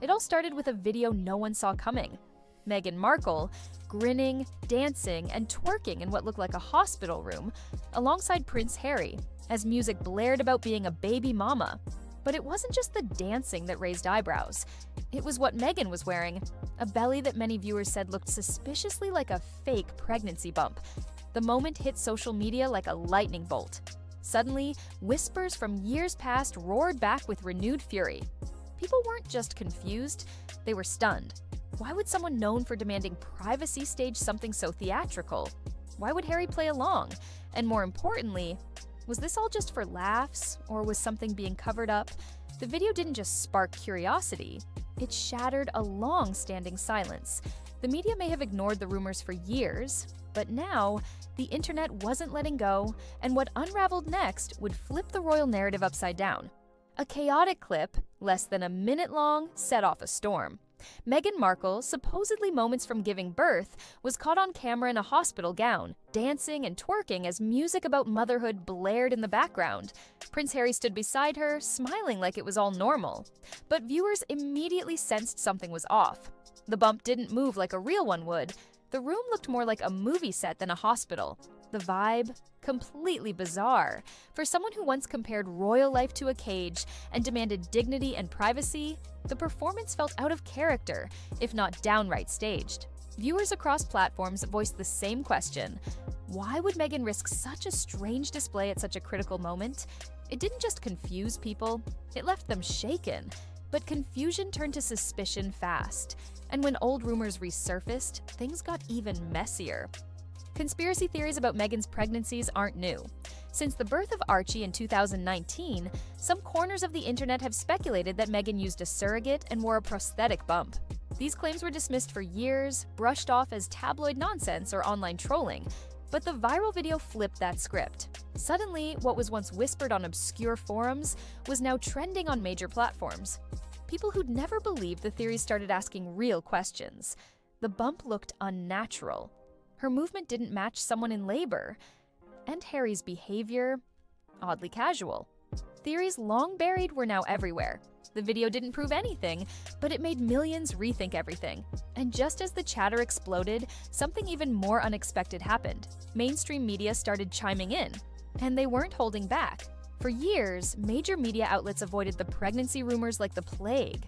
It all started with a video no one saw coming. Meghan Markle grinning, dancing, and twerking in what looked like a hospital room alongside Prince Harry, as music blared about being a baby mama. But it wasn't just the dancing that raised eyebrows. It was what Meghan was wearing, a belly that many viewers said looked suspiciously like a fake pregnancy bump. The moment hit social media like a lightning bolt. Suddenly, whispers from years past roared back with renewed fury. People weren't just confused, they were stunned. Why would someone known for demanding privacy stage something so theatrical? Why would Harry play along? And more importantly, was this all just for laughs, or was something being covered up? The video didn't just spark curiosity, it shattered a long-standing silence. The media may have ignored the rumors for years, but now, the internet wasn't letting go, and what unraveled next would flip the royal narrative upside down. A chaotic clip, less than a minute long, set off a storm. Meghan Markle, supposedly moments from giving birth, was caught on camera in a hospital gown, dancing and twerking as music about motherhood blared in the background. Prince Harry stood beside her, smiling like it was all normal. But viewers immediately sensed something was off. The bump didn't move like a real one would. The room looked more like a movie set than a hospital. The vibe, completely bizarre. For someone who once compared royal life to a cage and demanded dignity and privacy, the performance felt out of character, if not downright staged. Viewers across platforms voiced the same question. Why would Meghan risk such a strange display at such a critical moment? It didn't just confuse people, it left them shaken. But confusion turned to suspicion fast. And when old rumors resurfaced, things got even messier. Conspiracy theories about Meghan's pregnancies aren't new. Since the birth of Archie in 2019, some corners of the internet have speculated that Meghan used a surrogate and wore a prosthetic bump. These claims were dismissed for years, brushed off as tabloid nonsense or online trolling, but the viral video flipped that script. Suddenly, what was once whispered on obscure forums was now trending on major platforms. People who'd never believed the theories started asking real questions. The bump looked unnatural. Her movement didn't match someone in labor. And Harry's behavior, oddly casual. Theories long buried were now everywhere. The video didn't prove anything, but it made millions rethink everything. And just as the chatter exploded, something even more unexpected happened. Mainstream media started chiming in, and they weren't holding back. For years, major media outlets avoided the pregnancy rumors like the plague.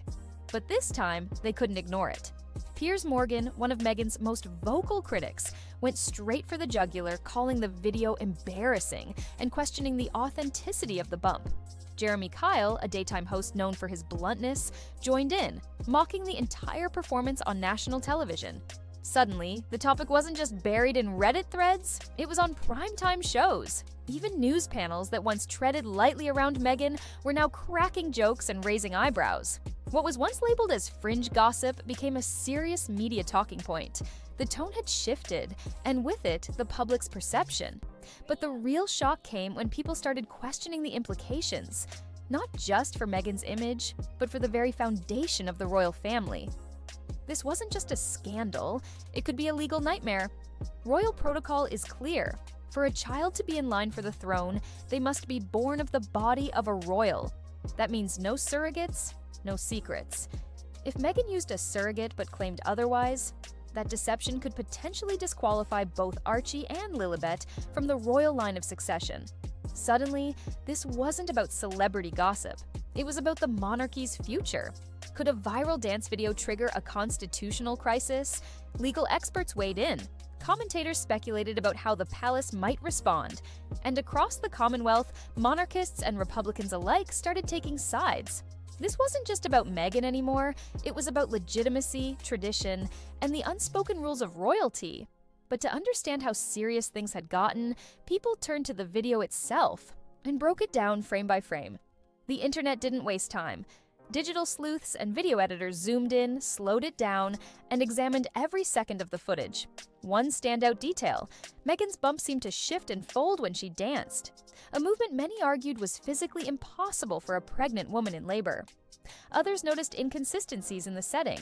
But this time, they couldn't ignore it. Piers Morgan, one of Meghan's most vocal critics, went straight for the jugular, calling the video embarrassing and questioning the authenticity of the bump. Jeremy Kyle, a daytime host known for his bluntness, joined in, mocking the entire performance on national television. Suddenly, the topic wasn't just buried in Reddit threads, it was on primetime shows. Even news panels that once treaded lightly around Meghan were now cracking jokes and raising eyebrows. What was once labeled as fringe gossip became a serious media talking point. The tone had shifted, and with it, the public's perception. But the real shock came when people started questioning the implications, not just for Meghan's image, but for the very foundation of the royal family. This wasn't just a scandal, it could be a legal nightmare. Royal protocol is clear. For a child to be in line for the throne, they must be born of the body of a royal. That means no surrogates, no secrets. If Meghan used a surrogate but claimed otherwise, that deception could potentially disqualify both Archie and Lilibet from the royal line of succession. Suddenly, this wasn't about celebrity gossip. It was about the monarchy's future. Could a viral dance video trigger a constitutional crisis? Legal experts weighed in. Commentators speculated about how the palace might respond. And across the Commonwealth, monarchists and Republicans alike started taking sides. This wasn't just about Meghan anymore, it was about legitimacy, tradition, and the unspoken rules of royalty. But to understand how serious things had gotten, people turned to the video itself and broke it down frame by frame. The internet didn't waste time. Digital sleuths and video editors zoomed in, slowed it down, and examined every second of the footage. One standout detail: Meghan's bump seemed to shift and fold when she danced, a movement many argued was physically impossible for a pregnant woman in labor. Others noticed inconsistencies in the setting.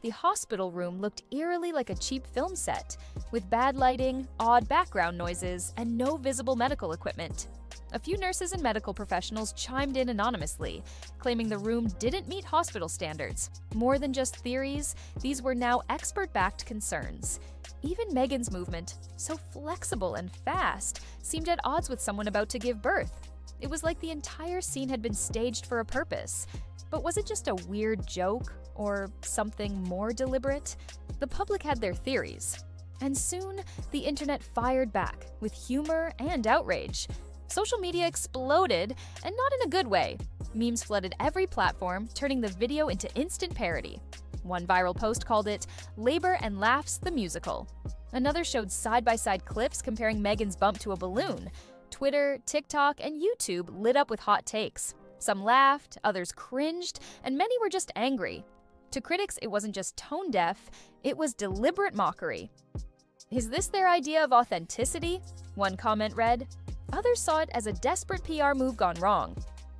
The hospital room looked eerily like a cheap film set, with bad lighting, odd background noises, and no visible medical equipment. A few nurses and medical professionals chimed in anonymously, claiming the room didn't meet hospital standards. More than just theories, these were now expert-backed concerns. Even Meghan's movement, so flexible and fast, seemed at odds with someone about to give birth. It was like the entire scene had been staged for a purpose. But was it just a weird joke, or something more deliberate? The public had their theories. And soon, the internet fired back, with humor and outrage. Social media exploded, and not in a good way. Memes flooded every platform, turning the video into instant parody. One viral post called it "Labor and Laughs the Musical." Another showed side-by-side clips comparing Meghan's bump to a balloon. Twitter, TikTok, and YouTube lit up with hot takes. Some laughed, others cringed, and many were just angry. To critics, it wasn't just tone-deaf, it was deliberate mockery. "Is this their idea of authenticity?" one comment read. Others saw it as a desperate PR move gone wrong.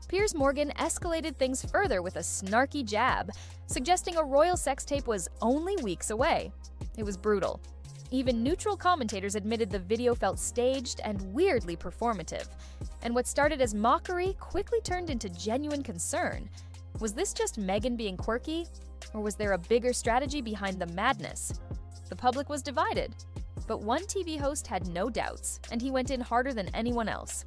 Piers Morgan escalated things further with a snarky jab, suggesting a royal sex tape was only weeks away. It was brutal. Even neutral commentators admitted the video felt staged and weirdly performative. And what started as mockery quickly turned into genuine concern. Was this just Meghan being quirky? Or was there a bigger strategy behind the madness? The public was divided. But one TV host had no doubts, and he went in harder than anyone else.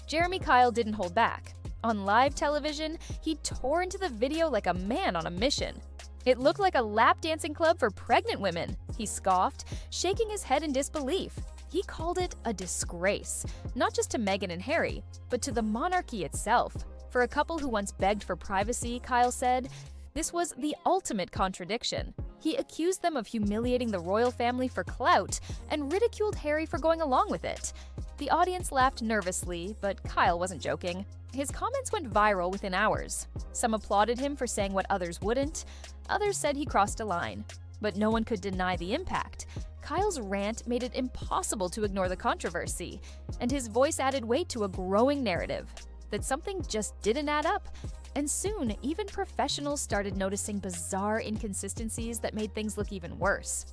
Jeremy Kyle didn't hold back. On live television, he tore into the video like a man on a mission. "It looked like a lap dancing club for pregnant women," he scoffed, shaking his head in disbelief. He called it a disgrace, not just to Meghan and Harry, but to the monarchy itself. For a couple who once begged for privacy, Kyle said, this was the ultimate contradiction. He accused them of humiliating the royal family for clout and ridiculed Harry for going along with it. The audience laughed nervously, but Kyle wasn't joking. His comments went viral within hours. Some applauded him for saying what others wouldn't. Others said he crossed a line. But no one could deny the impact. Kyle's rant made it impossible to ignore the controversy, and his voice added weight to a growing narrative that something just didn't add up. And soon, even professionals started noticing bizarre inconsistencies that made things look even worse.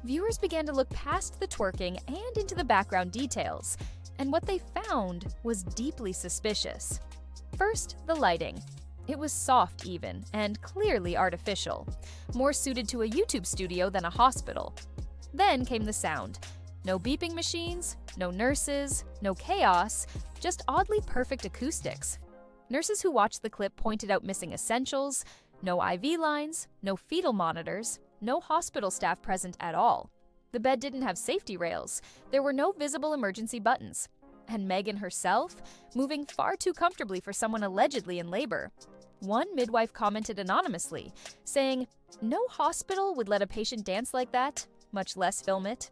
Viewers began to look past the twerking and into the background details, and what they found was deeply suspicious. First, the lighting. It was soft even, and clearly artificial, more suited to a YouTube studio than a hospital. Then came the sound. No beeping machines, no nurses, no chaos, just oddly perfect acoustics. Nurses who watched the clip pointed out missing essentials, no IV lines, no fetal monitors, no hospital staff present at all. The bed didn't have safety rails, there were no visible emergency buttons. And Meghan herself, moving far too comfortably for someone allegedly in labor. One midwife commented anonymously, saying, "No hospital would let a patient dance like that, much less film it."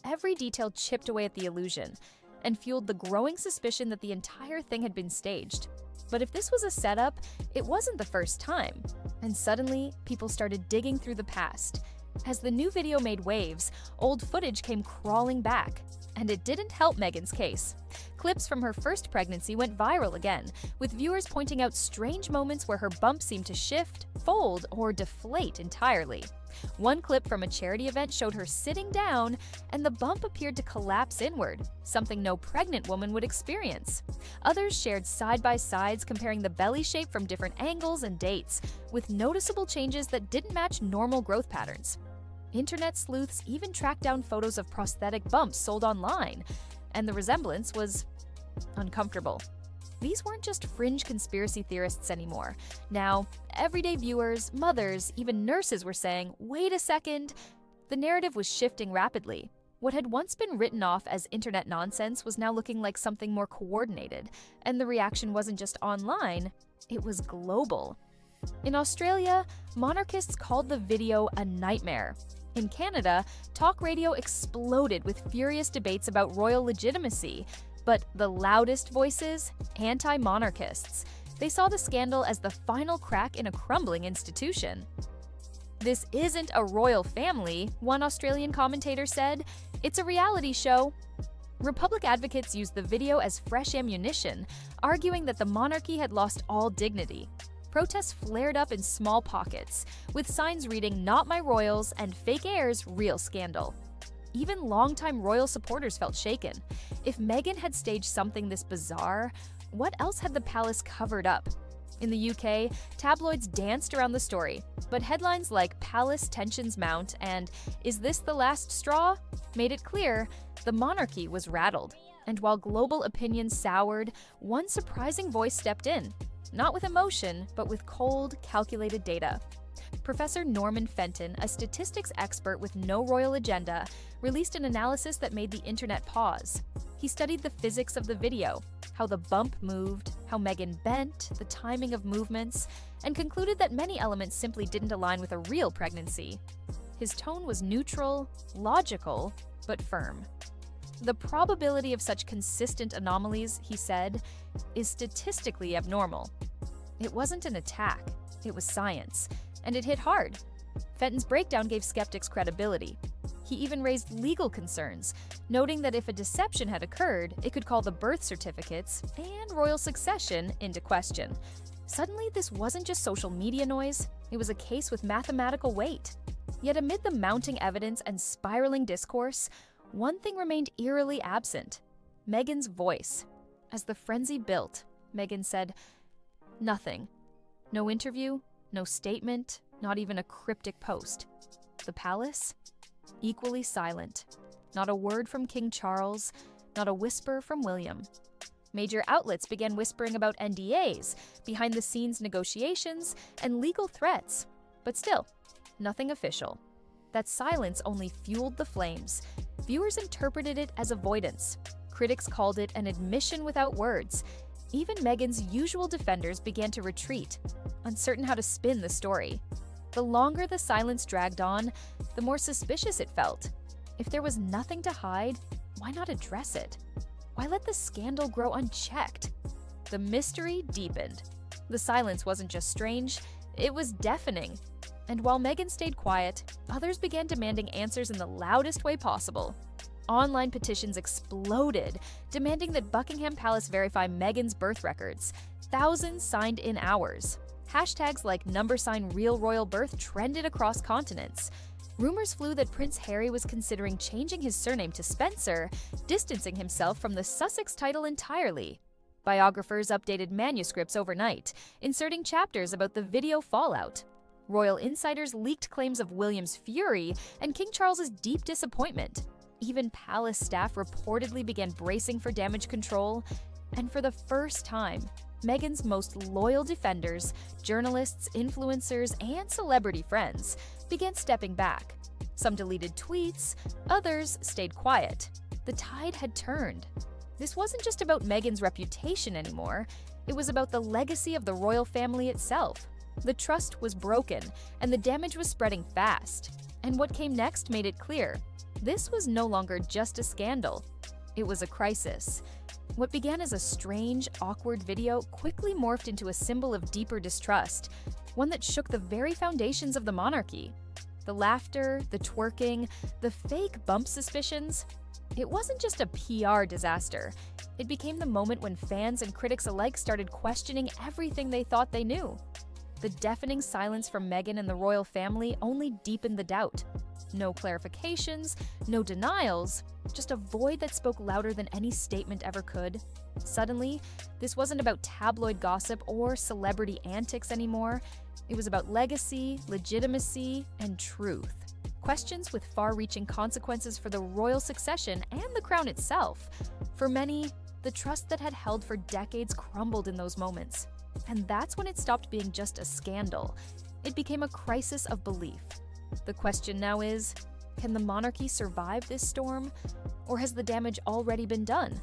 Every detail chipped away at the illusion and fueled the growing suspicion that the entire thing had been staged. But if this was a setup, it wasn't the first time. And suddenly, people started digging through the past. As the new video made waves, old footage came crawling back. And it didn't help Meghan's case. Clips from her first pregnancy went viral again, with viewers pointing out strange moments where her bump seemed to shift, fold, or deflate entirely. One clip from a charity event showed her sitting down, and the bump appeared to collapse inward, something no pregnant woman would experience. Others shared side-by-sides comparing the belly shape from different angles and dates, with noticeable changes that didn't match normal growth patterns. Internet sleuths even tracked down photos of prosthetic bumps sold online, and the resemblance was uncomfortable. These weren't just fringe conspiracy theorists anymore. Now, everyday viewers, mothers, even nurses were saying, wait a second. The narrative was shifting rapidly. What had once been written off as internet nonsense was now looking like something more coordinated, and the reaction wasn't just online, it was global. In Australia, monarchists called the video a nightmare. In Canada, talk radio exploded with furious debates about royal legitimacy. But the loudest voices? Anti-monarchists. They saw the scandal as the final crack in a crumbling institution. "This isn't a royal family," one Australian commentator said. "It's a reality show." Republic advocates used the video as fresh ammunition, arguing that the monarchy had lost all dignity. Protests flared up in small pockets, with signs reading "Not My Royals" and "Fake Heirs, Real Scandal." Even longtime royal supporters felt shaken. If Meghan had staged something this bizarre, what else had the palace covered up? In the UK, tabloids danced around the story, but headlines like "Palace Tensions Mount" and "Is This the Last Straw?" made it clear the monarchy was rattled. And while global opinion soured, one surprising voice stepped in, not with emotion, but with cold, calculated data. Professor Norman Fenton, a statistics expert with no royal agenda, released an analysis that made the internet pause. He studied the physics of the video, how the bump moved, how Meghan bent, the timing of movements, and concluded that many elements simply didn't align with a real pregnancy. His tone was neutral, logical, but firm. The probability of such consistent anomalies, he said, is statistically abnormal. It wasn't an attack, it was science, and it hit hard. Fenton's breakdown gave skeptics credibility. He even raised legal concerns, noting that if a deception had occurred, it could call the birth certificates and royal succession into question. Suddenly, this wasn't just social media noise, it was a case with mathematical weight. Yet amid the mounting evidence and spiraling discourse, one thing remained eerily absent: Meghan's voice. As the frenzy built, Meghan said, "Nothing. No interview, no statement, not even a cryptic post." The palace? Equally silent. Not a word from King Charles, not a whisper from William. Major outlets began whispering about NDAs, behind-the-scenes negotiations, and legal threats. But still, nothing official. That silence only fueled the flames. Viewers interpreted it as avoidance. Critics called it an admission without words. Even Meghan's usual defenders began to retreat, uncertain how to spin the story. The longer the silence dragged on, the more suspicious it felt. If there was nothing to hide, why not address it? Why let the scandal grow unchecked? The mystery deepened. The silence wasn't just strange, it was deafening. And while Meghan stayed quiet, others began demanding answers in the loudest way possible. Online petitions exploded, demanding that Buckingham Palace verify Meghan's birth records. Thousands signed in hours. Hashtags like #RealRoyalBirth trended across continents. Rumors flew that Prince Harry was considering changing his surname to Spencer, distancing himself from the Sussex title entirely. Biographers updated manuscripts overnight, inserting chapters about the video fallout. Royal insiders leaked claims of William's fury and King Charles's deep disappointment. Even palace staff reportedly began bracing for damage control. And for the first time, Meghan's most loyal defenders, journalists, influencers, and celebrity friends, began stepping back. Some deleted tweets, others stayed quiet. The tide had turned. This wasn't just about Meghan's reputation anymore, it was about the legacy of the royal family itself. The trust was broken, and the damage was spreading fast. And what came next made it clear. This was no longer just a scandal. It was a crisis. What began as a strange, awkward video quickly morphed into a symbol of deeper distrust, one that shook the very foundations of the monarchy. The laughter, the twerking, the fake bump suspicions. It wasn't just a PR disaster. It became the moment when fans and critics alike started questioning everything they thought they knew. The deafening silence from Meghan and the royal family only deepened the doubt. No clarifications, no denials, just a void that spoke louder than any statement ever could. Suddenly, this wasn't about tabloid gossip or celebrity antics anymore. It was about legacy, legitimacy, and truth. Questions with far-reaching consequences for the royal succession and the crown itself. For many, the trust that had held for decades crumbled in those moments. And that's when it stopped being just a scandal. It became a crisis of belief. The question now is, can the monarchy survive this storm? Or has the damage already been done?